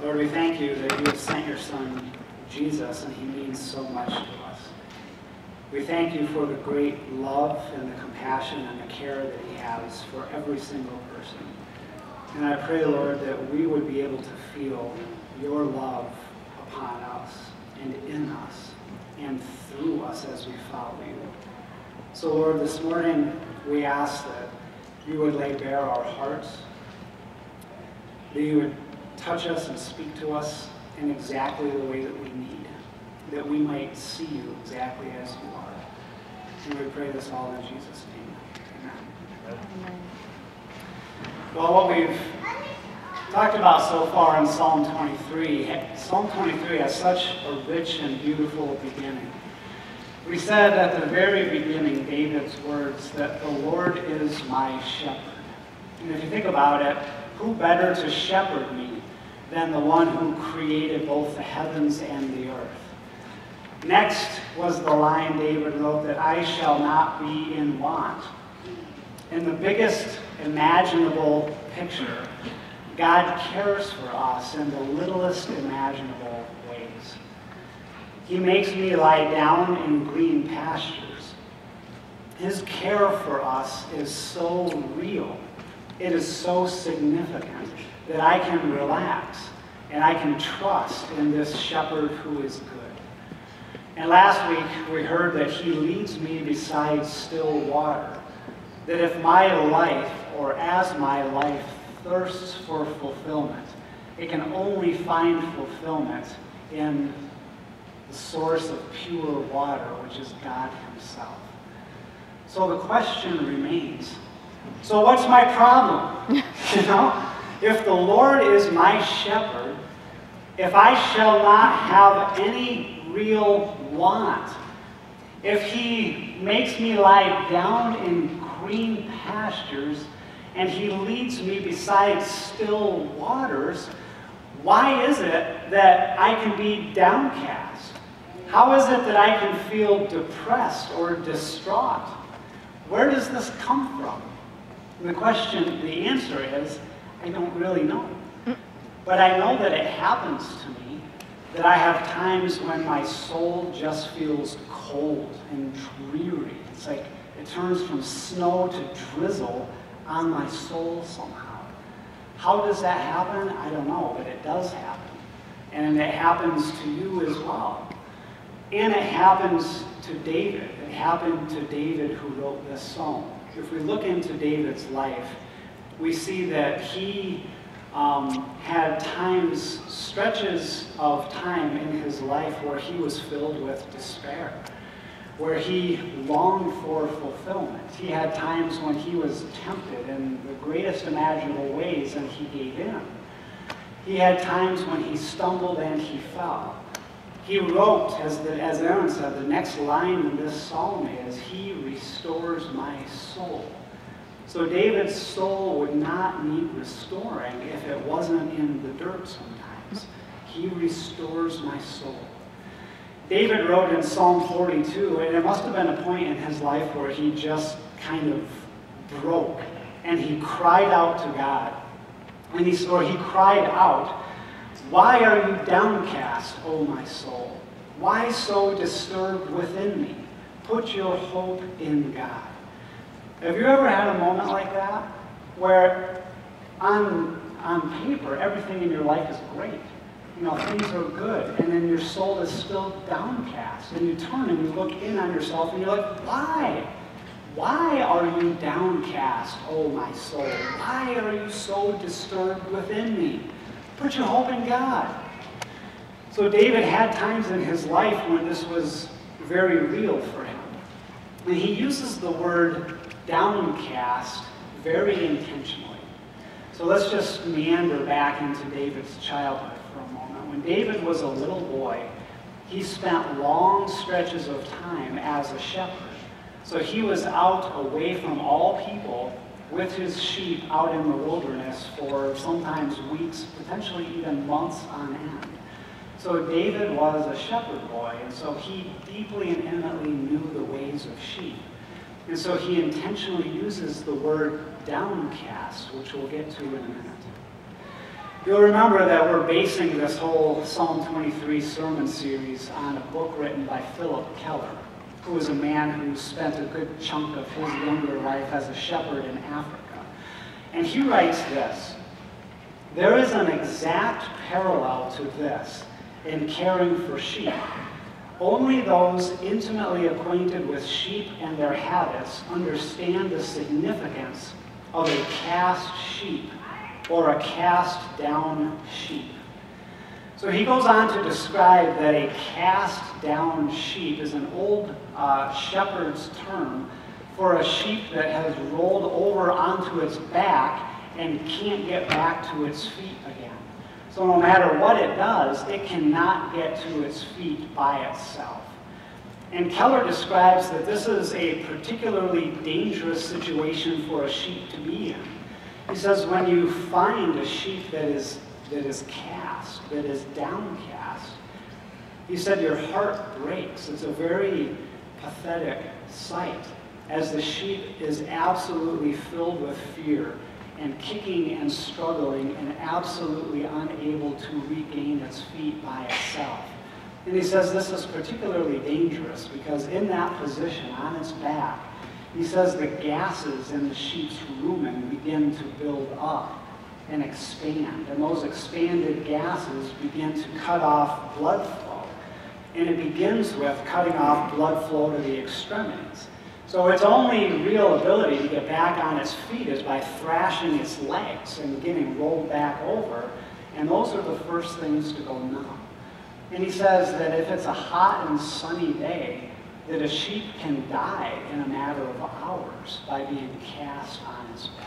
Lord, we thank you that you have sent your Son, Jesus, and he means so much to us. We thank you for the great love and the compassion and the care that he has for every single person. And I pray, Lord, that we would be able to feel your love upon us and in us and through us as we follow you. So, Lord, this morning we ask that you would lay bare our hearts, that you would touch us and speak to us in exactly the way that we need, that we might see you exactly as you are. And we pray this all in Jesus' name. Amen. Well, what we've talked about so far in Psalm 23, Psalm 23 has such a rich and beautiful beginning. We said at the very beginning, David's words, that the Lord is my shepherd. And if you think about it, who better to shepherd me than the one who created both the heavens and the earth? Next was the line David wrote that I shall not be in want. In the biggest imaginable picture, God cares for us in the littlest imaginable ways. He makes me lie down in green pastures. His care for us is so real. It is so significant that I can relax and I can trust in this shepherd who is good. And last week we heard that he leads me beside still water. That if my life, or as my life, thirsts for fulfillment, it can only find fulfillment in the source of pure water, which is God himself. So the question remains, so what's my problem? If the Lord is my shepherd, if I shall not have any real want, if he makes me lie down in green pastures and he leads me beside still waters, why is it that I can be downcast? How is it that I can feel depressed or distraught? Where does this come from? And the answer is, I don't really know. But I know that it happens to me, that I have times when my soul just feels cold and dreary. It's like it turns from snow to drizzle on my soul somehow. How does that happen? I don't know, but it does happen. And it happens to you as well. And it happens to David. It happened to David who wrote this psalm. If we look into David's life, we see that he had times, stretches of time in his life where he was filled with despair, where he longed for fulfillment. He had times when he was tempted in the greatest imaginable ways and he gave in. He had times when he stumbled and he fell. He wrote, as Aaron said, the next line in this psalm is, he restores my soul. So David's soul would not need restoring if it wasn't in the dirt sometimes. He restores my soul. David wrote in Psalm 42, and it must have been a point in his life where he just kind of broke, and he cried out to God. And he cried out, why are you downcast, O my soul? Why so disturbed within me? Put your hope in God. Have you ever had a moment like that? Where on paper, everything in your life is great. Things are good, and then your soul is still downcast. And you turn and you look in on yourself and you're like, why? Why are you downcast, O my soul? Why are you so disturbed within me? Put your hope in God. So David had times in his life when this was very real for him. And he uses the word downcast very intentionally. So let's just meander back into David's childhood for a moment. When David was a little boy, he spent long stretches of time as a shepherd. So he was out away from all people with his sheep out in the wilderness for sometimes weeks, potentially even months on end. So David was a shepherd boy, and so he deeply and intimately knew the ways of sheep. And so he intentionally uses the word downcast, which we'll get to in a minute. You'll remember that we're basing this whole Psalm 23 sermon series on a book written by Philip Keller, who was a man who spent a good chunk of his younger life as a shepherd in Africa. And he writes this: "There is an exact parallel to this in caring for sheep. Only those intimately acquainted with sheep and their habits understand the significance of a cast sheep or a cast down sheep." So he goes on to describe that a cast down sheep is an old shepherd's term for a sheep that has rolled over onto its back and can't get back to its feet again. So no matter what it does, it cannot get to its feet by itself. And Keller describes that this is a particularly dangerous situation for a sheep to be in. He says when you find a sheep that is cast, that is downcast, he said your heart breaks. It's a very pathetic sight as the sheep is absolutely filled with fear and kicking and struggling and absolutely unable to regain its feet by itself. And he says this is particularly dangerous because in that position, on its back, he says the gases in the sheep's rumen begin to build up and expand. And those expanded gases begin to cut off blood flow. And it begins with cutting off blood flow to the extremities. So its only real ability to get back on its feet is by thrashing its legs and getting rolled back over. And those are the first things to go numb. And he says that if it's a hot and sunny day, that a sheep can die in a matter of hours by being cast on its back.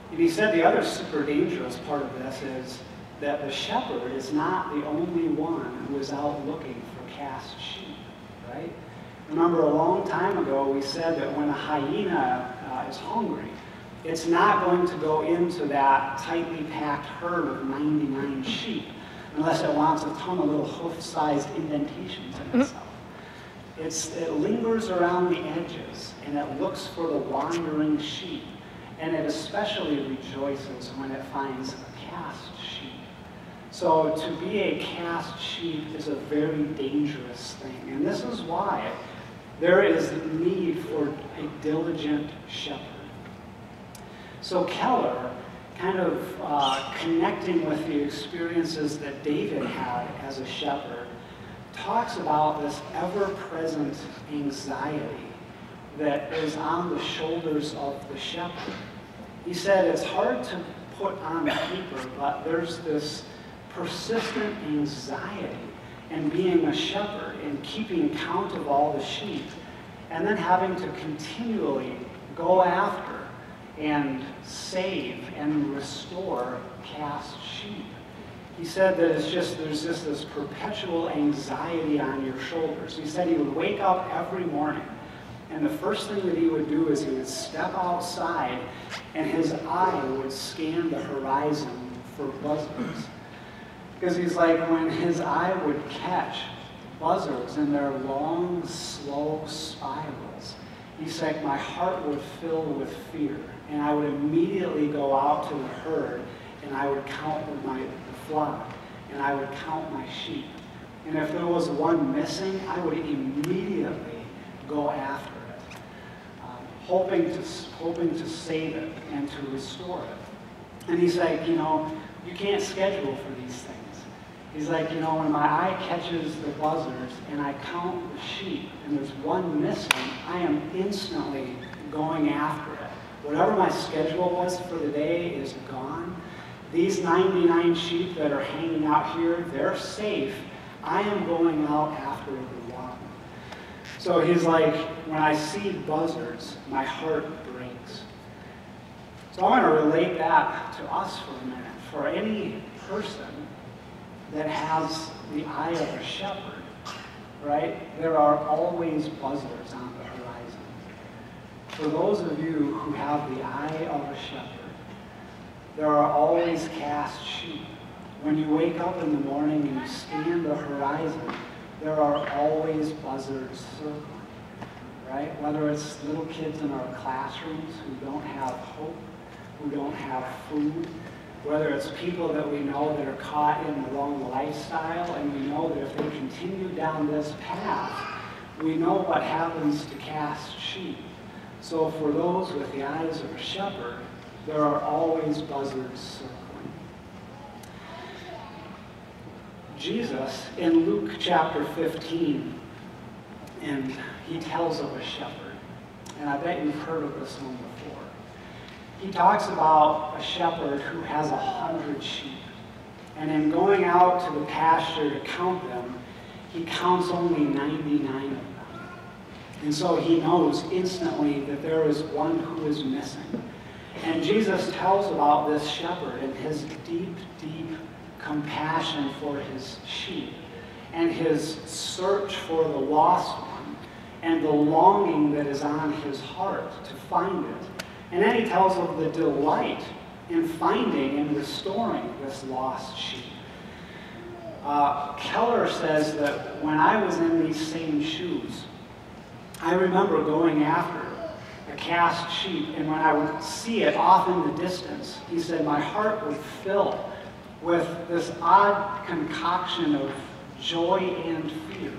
And he said the other super dangerous part of this is that the shepherd is not the only one who is out looking for cast sheep, right? Remember a long time ago we said that when a hyena is hungry, it's not going to go into that tightly packed herd of 99 sheep unless it wants a ton of little hoof-sized indentations in itself. It lingers around the edges and it looks for the wandering sheep, and it especially rejoices when it finds a cast sheep. So to be a cast sheep is a very dangerous thing, and this is why there is need for a diligent shepherd. So Keller, kind of connecting with the experiences that David had as a shepherd, talks about this ever-present anxiety that is on the shoulders of the shepherd. He said it's hard to put on paper, but there's this persistent anxiety in being a shepherd and keeping count of all the sheep, and then having to continually go after and save and restore cast sheep. He said that there's just this perpetual anxiety on your shoulders. He said he would wake up every morning, and the first thing that he would do is he would step outside, and his eye would scan the horizon for buzzards. Because he's like, when his eye would catch buzzards in their long, slow spirals, he's like, my heart would fill with fear, and I would immediately go out to the herd, and I would count the flock, and I would count my sheep. And if there was one missing, I would immediately go after it, hoping to save it and to restore it. And he's like, you can't schedule for these things. He's like, when my eye catches the buzzards and I count the sheep and there's one missing, I am instantly going after it. Whatever my schedule was for the day is gone. These 99 sheep that are hanging out here, they're safe. I am going out after the one. So he's like, when I see buzzards, my heart breaks. So I want to relate that to us for a minute. For any person that has the eye of a shepherd, right, there are always buzzards on the horizon. For those of you who have the eye of a shepherd, there are always cast sheep. When you wake up in the morning and you scan the horizon, there are always buzzards circling, right? Whether it's little kids in our classrooms who don't have hope, who don't have food, whether it's people that we know that are caught in the wrong lifestyle, and we know that if they continue down this path, we know what happens to cast sheep. So for those with the eyes of a shepherd, there are always buzzards circling. Jesus, in Luke chapter 15, and he tells of a shepherd, and I bet you've heard of this one before. He talks about a shepherd who has 100 sheep, and in going out to the pasture to count them, he counts only 99 of them. And so he knows instantly that there is one who is missing. And Jesus tells about this shepherd and his deep, deep compassion for his sheep, and his search for the lost one, and the longing that is on his heart to find it. And then he tells of the delight in finding and restoring this lost sheep. Keller says that when I was in these same shoes, I remember going after a cast sheep, and when I would see it off in the distance, he said my heart would fill with this odd concoction of joy and fear.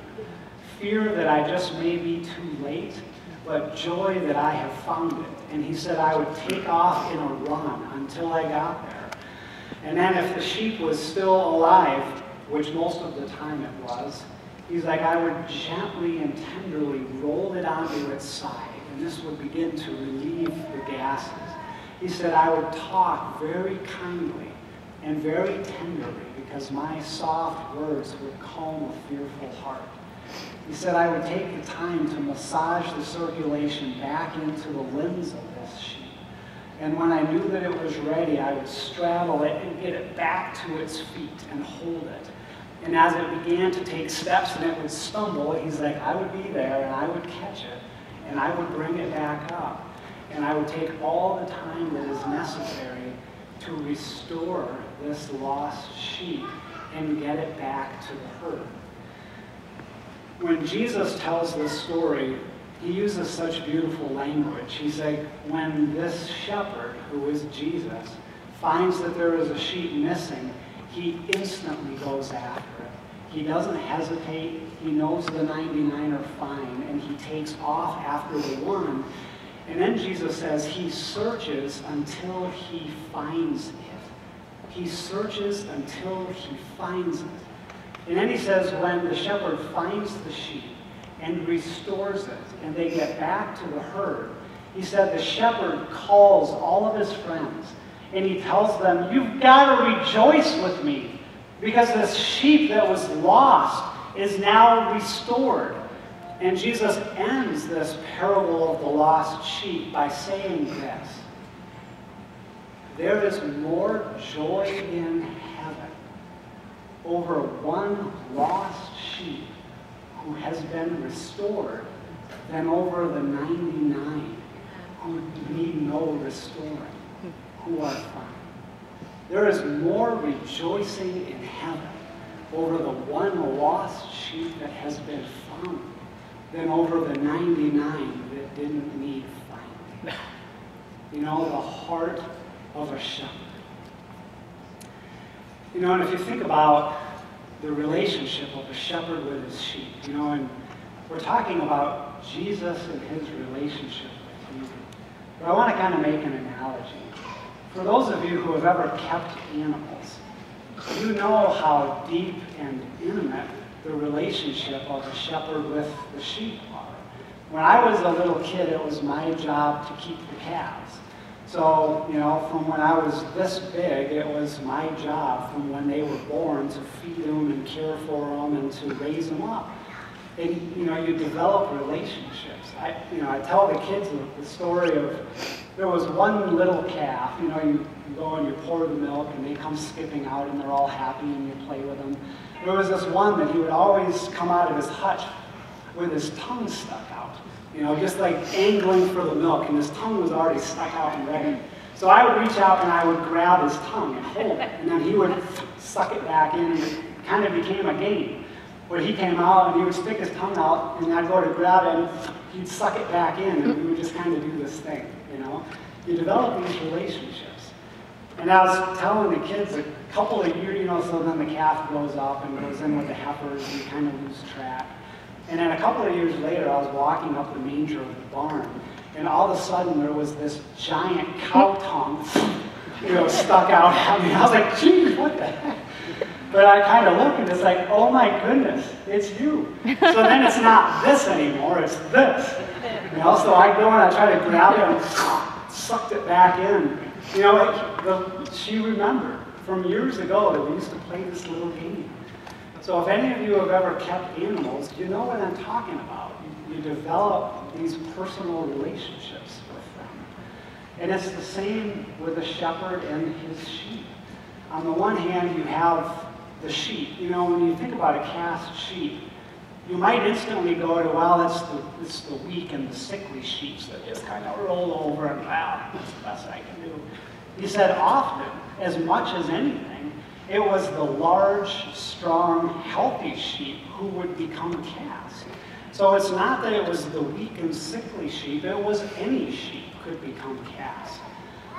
Fear that I just may be too late, but joy that I have found it. And he said I would take off in a run until I got there. And then if the sheep was still alive, which most of the time it was, he's like, I would gently and tenderly roll it onto its side, and this would begin to relieve the gases. He said I would talk very kindly and very tenderly, because my soft words would calm a fearful heart. He said I would take the time to massage the circulation back into the limbs of this sheep. And when I knew that it was ready, I would straddle it and get it back to its feet and hold it. And as it began to take steps and it would stumble, he's like, I would be there and I would catch it and I would bring it back up. And I would take all the time that is necessary to restore this lost sheep and get it back to the herd. When Jesus tells this story, he uses such beautiful language. He's like, when this shepherd, who is Jesus, finds that there is a sheep missing, he instantly goes after it. He doesn't hesitate. He knows the 99 are fine, and he takes off after the one. And then Jesus says he searches until he finds it. He searches until he finds it. And then he says when the shepherd finds the sheep and restores it, and they get back to the herd, he said the shepherd calls all of his friends, and he tells them, you've got to rejoice with me, because this sheep that was lost is now restored. And Jesus ends this parable of the lost sheep by saying this: there is more joy in heaven over one lost sheep who has been restored than over the 99 who need no restoring, who are fine. There is more rejoicing in heaven over the one lost sheep that has been found than over the 99 that didn't need finding. You know, the heart of a shepherd. You know, and if you think about the relationship of a shepherd with his sheep, you know, and we're talking about Jesus and his relationship with you. But I want to kind of make an analogy. For those of you who have ever kept animals, you know how deep and intimate the relationship of a shepherd with the sheep are. When I was a little kid, it was my job to keep the calves. So, you know, from when I was this big, it was my job from when they were born to feed them and care for them and to raise them up. And, you know, you develop relationships. I tell the kids the story of, there was one little calf, you know, you go and you pour the milk and they come skipping out and they're all happy and you play with them. There was this one that he would always come out of his hutch with his tongue stuck out, you know, just like angling for the milk, and his tongue was already stuck out and ready. So I would reach out and I would grab his tongue and hold it, and then he would suck it back in, and it kind of became a game. Where he came out and he would stick his tongue out, and I'd go to grab it, and he'd suck it back in, and we would just kind of do this thing, you know. You develop these relationships. And I was telling the kids a couple of years, so then the calf grows up and goes in with the heifers and you kind of lose track. And then a couple of years later, I was walking up the manger of the barn, and all of a sudden there was this giant cow tongue, stuck out at me. I was like, geez, what the heck? But I kind of look and it's like, oh my goodness, it's you. So then it's not this anymore, it's this. So I go and I try to grab it and sucked it back in. She remembered from years ago that we used to play this little game. So if any of you have ever kept animals, you know what I'm talking about. You develop these personal relationships with them. And it's the same with a shepherd and his sheep. On the one hand, you have the sheep. When you think about a cast sheep, you might instantly go to, well, it's the weak and the sickly sheep that just kind of roll over and, well, that's the best I can do. He said often, as much as anything, it was the large, strong, healthy sheep who would become cast. So it's not that it was the weak and sickly sheep, it was any sheep could become cast.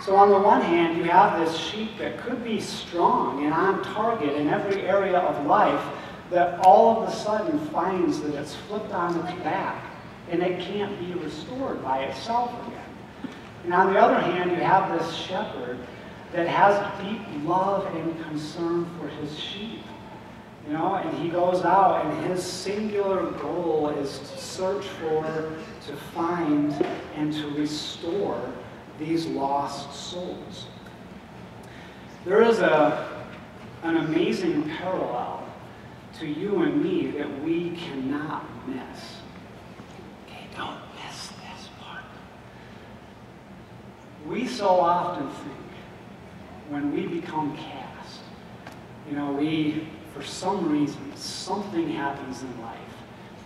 So on the one hand, you have this sheep that could be strong and on target in every area of life that all of a sudden finds that it's flipped on its back and it can't be restored by itself again. And on the other hand, you have this shepherd that has deep love and concern for his sheep. And he goes out and his singular goal is to search for, to find, and to restore these lost souls. There is an amazing parallel to you and me that we cannot miss. Okay, don't miss this part. We so often think when we become cast, for some reason, something happens in life,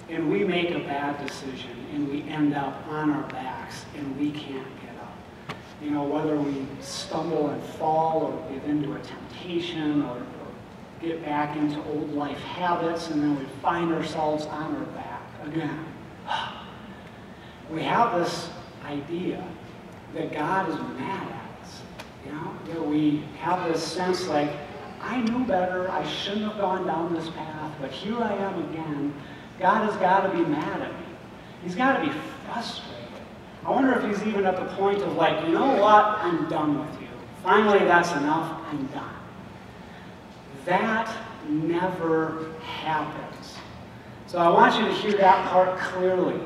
and we make a bad decision, and we end up on our backs, and we can't get up. Whether we stumble and fall, or give into a temptation, or get back into old life habits, and then we find ourselves on our back again. We have this idea that God is mad at us. That we have this sense like, I knew better, I shouldn't have gone down this path, but here I am again. God has got to be mad at me. He's got to be frustrated. I wonder if he's even at the point of like, you know what, I'm done with you. Finally, that's enough, I'm done. That never happens. So I want you to hear that part clearly.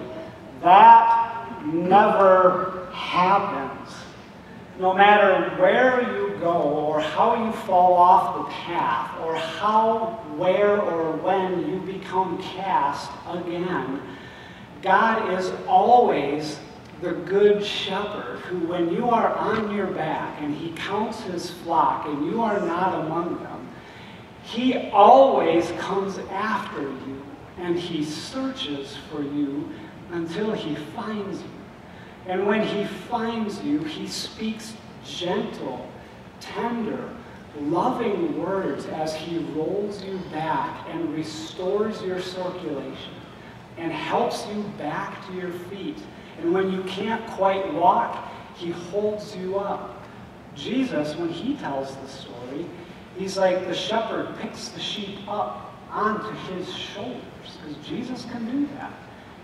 That never happens. No matter where you go, or how you fall off the path, or how, where, or when you become cast again, God is always the good shepherd who, when you are on your back and he counts his flock and you are not among them, he always comes after you and he searches for you until he finds you. And when he finds you, he speaks gentle, tender, loving words as he rolls you back and restores your circulation and helps you back to your feet. And when you can't quite walk, he holds you up. Jesus, when he tells the story, he's like the shepherd picks the sheep up onto his shoulders, because Jesus can do that.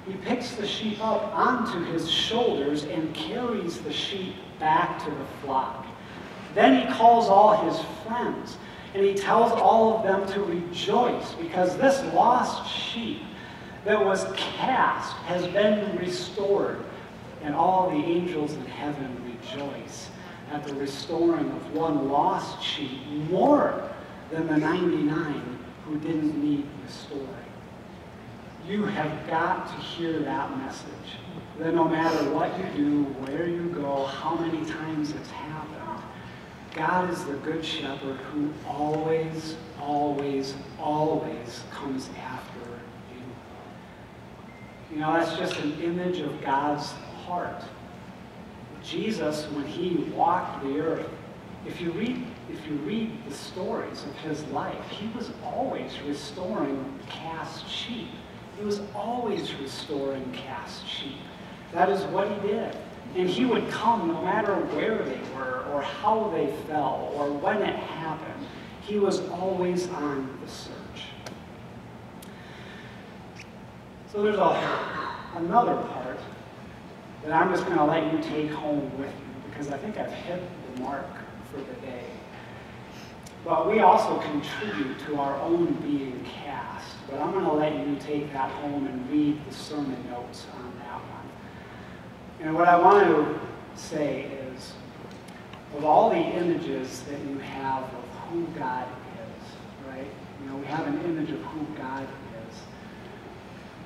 He picks the sheep up onto his shoulders and carries the sheep back to the flock. Then he calls all his friends, and he tells all of them to rejoice, because this lost sheep that was cast has been restored, and all the angels in heaven rejoice at the restoring of one lost sheep more than the 99 who didn't need restoring. You have got to hear that message, that no matter what you do, where you go, how many times it's happened, God is the good shepherd who always, always, always comes after you. That's just an image of God's heart. Jesus, when he walked the earth, if you read the stories of his life, he was always restoring cast sheep. He was always restoring cast sheep. That is what he did. And he would come no matter where they were or how they fell or when it happened. He was always on the search. So there's another part that I'm just going to let you take home with you, because I think I've hit the mark for the day. But we also contribute to our own being cast. But I'm going to let you take that home and read the sermon notes on that one. And what I want to say is, of all the images that you have of who God is, right? You know, we have an image of who God is.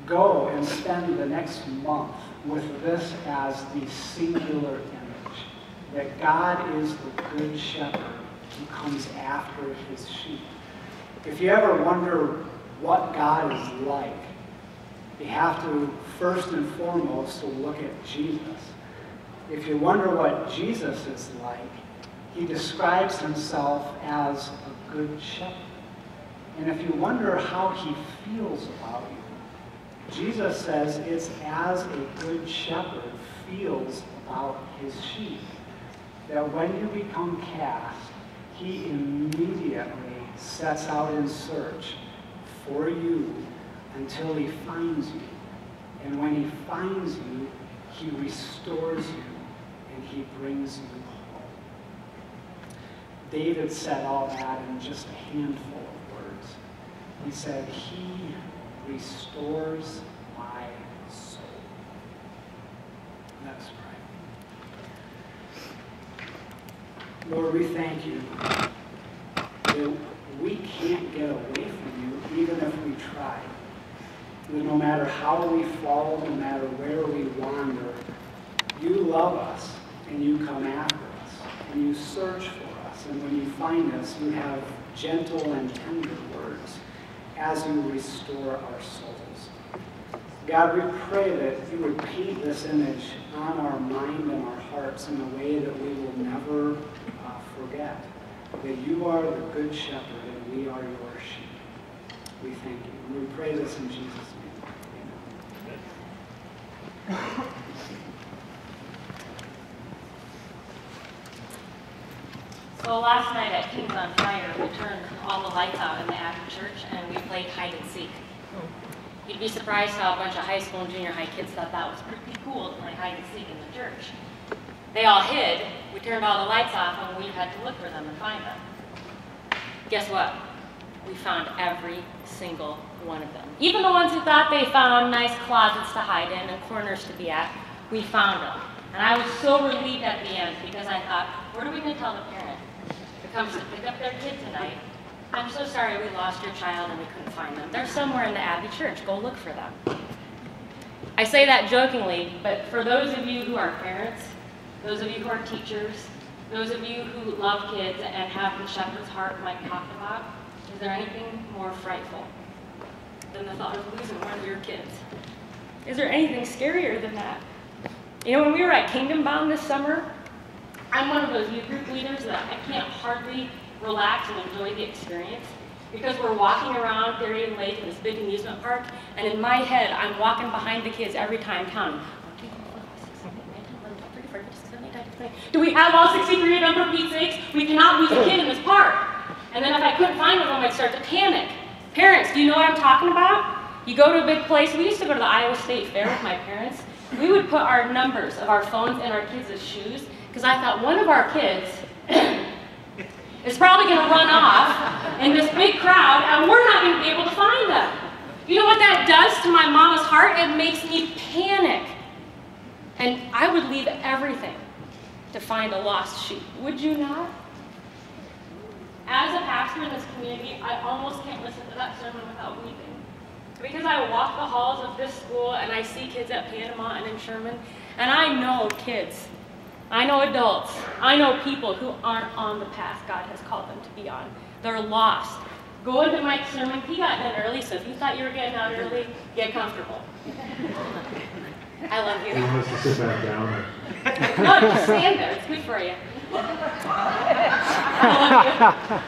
Go and spend the next month with this as the singular image, that God is the good shepherd who comes after his sheep. If you ever wonder what God is like, you have to first and foremost look at Jesus. If you wonder what Jesus is like, he describes himself as a good shepherd. And if you wonder how he feels about you, Jesus says it's as a good shepherd feels about his sheep, that when you become cast, he immediately sets out in search for you until he finds you. And when he finds you, he restores you and he brings you home. David said all that in just a handful of words. He said, he restores my soul. Let's pray. Lord, we thank you that we can't get away from you even if we try. That no matter how we fall, no matter where we wander, you love us and you come after us and you search for us. And when you find us, you have gentle and tender words as you restore our souls. God, we pray that you would paint this image on our mind and our hearts in a way that we will never forget. That you are the good shepherd and we are your sheep. We thank you. And we pray this in Jesus' name. Amen. So last night at Kings on Fire, we turned all the lights out in the Abbey Church and we played hide and seek. You'd be surprised how a bunch of high school and junior high kids thought that was pretty cool to play hide and seek in the church. They all hid. We turned all the lights off and we had to look for them and find them. Guess what? We found every single one of them. Even the ones who thought they found nice closets to hide in and corners to be at, we found them. And I was so relieved at the end because I thought, what are we going to tell the parent who comes to pick up their kid tonight? I'm so sorry we lost your child and we couldn't find them. They're somewhere in the Abbey Church. Go look for them. I say that jokingly, but for those of you who are parents, those of you who are teachers, those of you who love kids and have the shepherd's heart Mike talked about, is there anything more frightful than the thought of losing one of your kids? Is there anything scarier than that? You know, when we were at Kingdom Bound this summer, I'm one of those youth group leaders that I can't hardly relax and enjoy the experience because we're walking around Darien Lake in this big amusement park, and in my head, I'm walking behind the kids every time counting. Do we have all 63 of them for Pete's sakes? We cannot lose a kid in this park. And then if I couldn't find one of them, I'd start to panic. Parents, do you know what I'm talking about? You go to a big place. We used to go to the Iowa State Fair with my parents. We would put our numbers of our phones in our kids' shoes because I thought one of our kids is probably going to run off in this big crowd and we're not going to be able to find them. You know what that does to my mama's heart? It makes me panic. And I would leave everything to find a lost sheep. Would you not? As a pastor in this community, I almost can't listen to that sermon without weeping. Because I walk the halls of this school and I see kids at Panama and in Sherman, and I know kids, I know adults, I know people who aren't on the path God has called them to be on. They're lost. Go into Mike's sermon. He got done early, so if you thought you were getting out early, get comfortable. I love you. You must have sit back down. No, just stand there. It's good for you. I love you.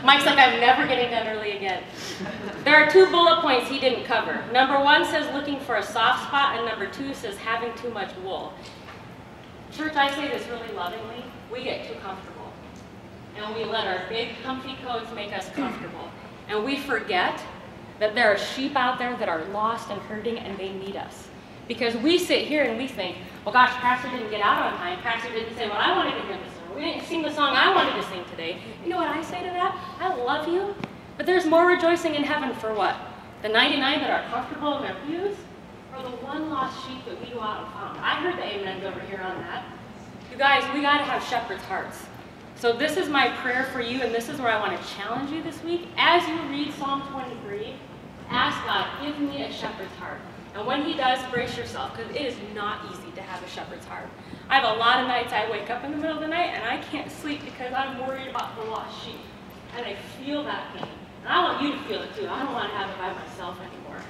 Mike's like, I'm never getting done early again. There are 2 bullet points he didn't cover. Number 1 says looking for a soft spot, and number 2 says having too much wool. Church, I say this really lovingly, we get too comfortable. And we let our big comfy coats make us comfortable. And we forget that there are sheep out there that are lost and hurting and they need us. Because we sit here and we think, well gosh, Pastor didn't get out on time. Pastor didn't say what I wanted to hear this morning. We didn't sing the song I wanted to sing today. You know what I say to that? I love you, but there's more rejoicing in heaven for what? The 99 that are comfortable in their pews? Or the one lost sheep that we go out and found? I heard the amens over here on that. You guys, we gotta have shepherd's hearts. So this is my prayer for you, and this is where I want to challenge you this week. As you read Psalm 23, ask God, give me a shepherd's heart. And when he does, brace yourself, because it is not easy to have a shepherd's heart. I have a lot of nights I wake up in the middle of the night, and I can't sleep because I'm worried about the lost sheep. And I feel that pain. And I want you to feel it too. I don't want to have it by myself anymore.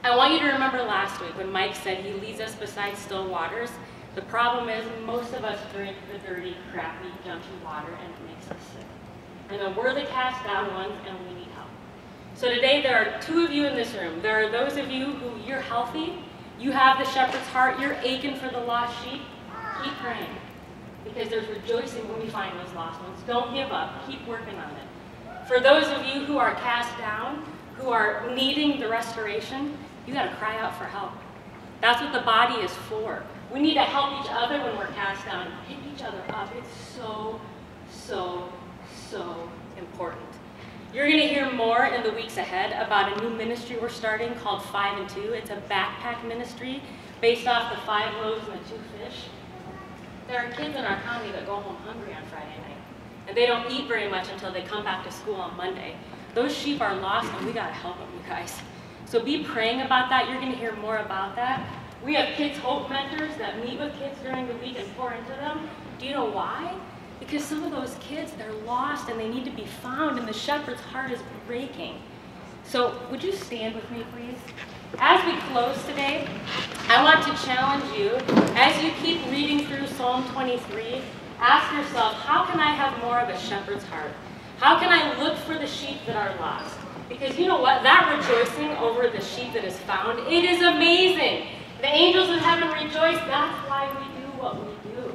I want you to remember last week when Mike said he leads us beside still waters. The problem is most of us drink the dirty, crappy, junky water and it makes us sick. And then we're the cast down ones and we need help. So today there are 2 of you in this room. There are those of you who you're healthy, you have the shepherd's heart, you're aching for the lost sheep. Keep praying because there's rejoicing when we find those lost ones. Don't give up, keep working on it. For those of you who are cast down, who are needing the restoration, you gotta cry out for help. That's what the body is for. We need to help each other when we're cast down, pick each other up. It's so, so, so important. You're going to hear more in the weeks ahead about a new ministry we're starting called 5 and 2. It's a backpack ministry based off the 5 loaves and the 2 fish. There are kids in our county that go home hungry on Friday night, and they don't eat very much until they come back to school on Monday. Those sheep are lost, and we got to help them, you guys. So be praying about that. You're going to hear more about that. We have Kids Hope mentors that meet with kids during the week and pour into them. Do you know why? Because some of those kids, they're lost and they need to be found and the shepherd's heart is breaking. So would you stand with me, please? As we close today, I want to challenge you, as you keep reading through Psalm 23, ask yourself, how can I have more of a shepherd's heart? How can I look for the sheep that are lost? Because you know what? That rejoicing over the sheep that is found, it is amazing. The angels in heaven rejoice. That's why we do what we do.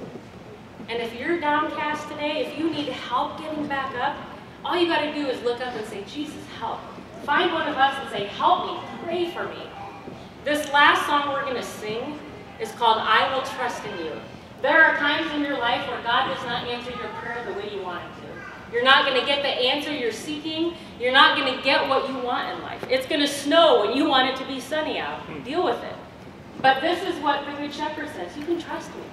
And if you're downcast today, if you need help getting back up, all you got to do is look up and say, Jesus, help. Find one of us and say, help me, pray for me. This last song we're going to sing is called I Will Trust in You. There are times in your life where God does not answer your prayer the way you want him to. You're not going to get the answer you're seeking. You're not going to get what you want in life. It's going to snow when you want it to be sunny out. Deal with it. But this is what the Good Shepherd says. You can trust me.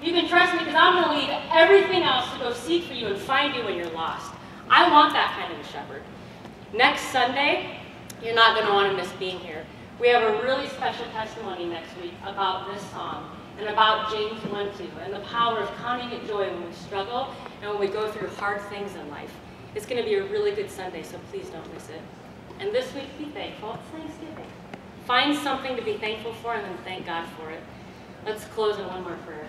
You can trust me because I'm going to leave everything else to go seek for you and find you when you're lost. I want that kind of a shepherd. Next Sunday, you're not going to want to miss being here. We have a really special testimony next week about this song and about James 1:2 and the power of counting it joy when we struggle and when we go through hard things in life. It's going to be a really good Sunday, so please don't miss it. And this week, be thankful. It's Thanksgiving. Find something to be thankful for and then thank God for it. Let's close in one more prayer.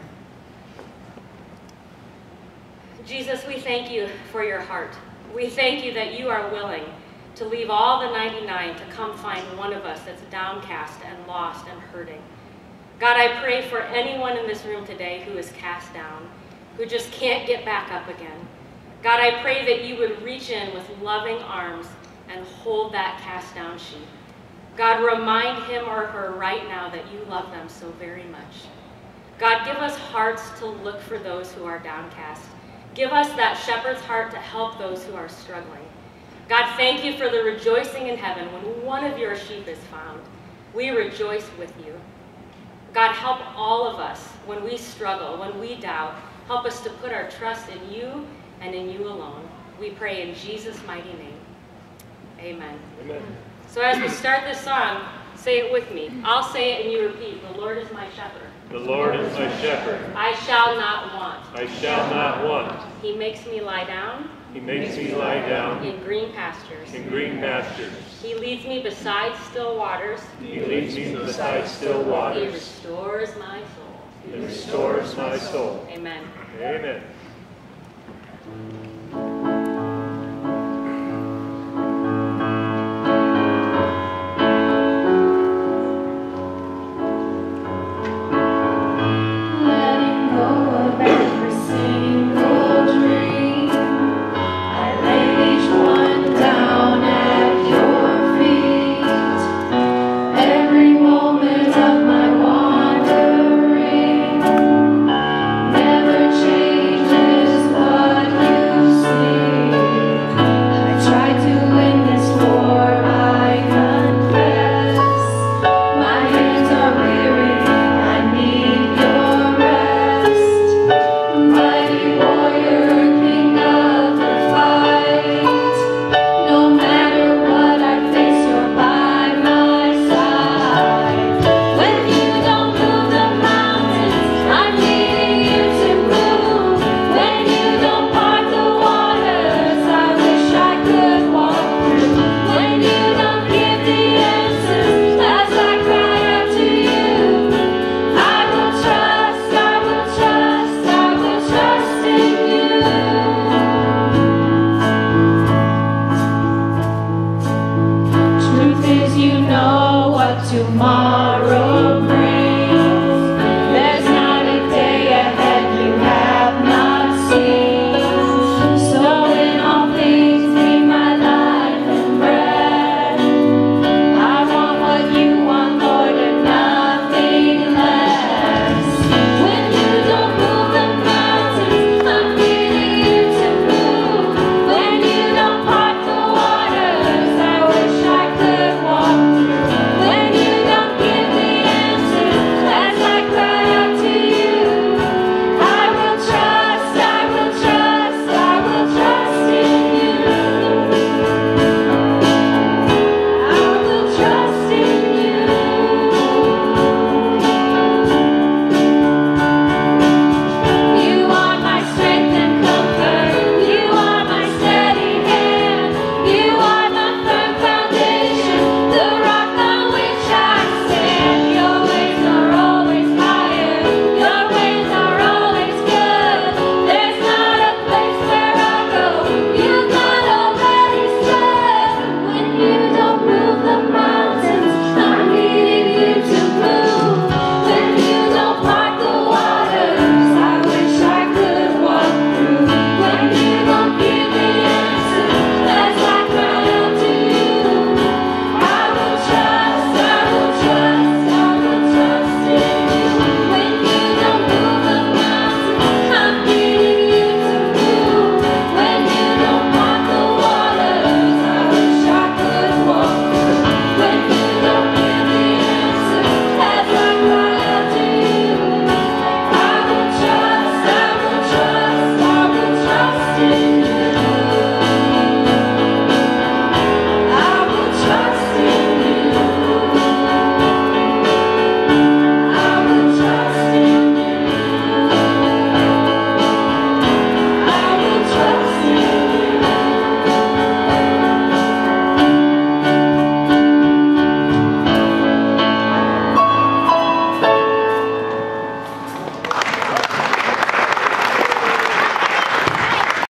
Jesus, we thank you for your heart. We thank you that you are willing to leave all the 99 to come find one of us that's downcast and lost and hurting. God, I pray for anyone in this room today who is cast down, who just can't get back up again. God, I pray that you would reach in with loving arms and hold that cast down sheep. God, remind him or her right now that you love them so very much. God, give us hearts to look for those who are downcast. Give us that shepherd's heart to help those who are struggling. God, thank you for the rejoicing in heaven when one of your sheep is found. We rejoice with you. God, help all of us when we struggle, when we doubt. Help us to put our trust in you and in you alone. We pray in Jesus' mighty name. Amen. Amen. So as we start this song, say it with me. I'll say it and you repeat. The Lord is my shepherd. The Lord is my shepherd. I shall not want. I shall not want. He makes me lie down. He makes me lie down In green pastures. in green pastures. He leads me beside still waters. He leads me beside still He waters. restores my soul. He restores my soul. Amen. Amen.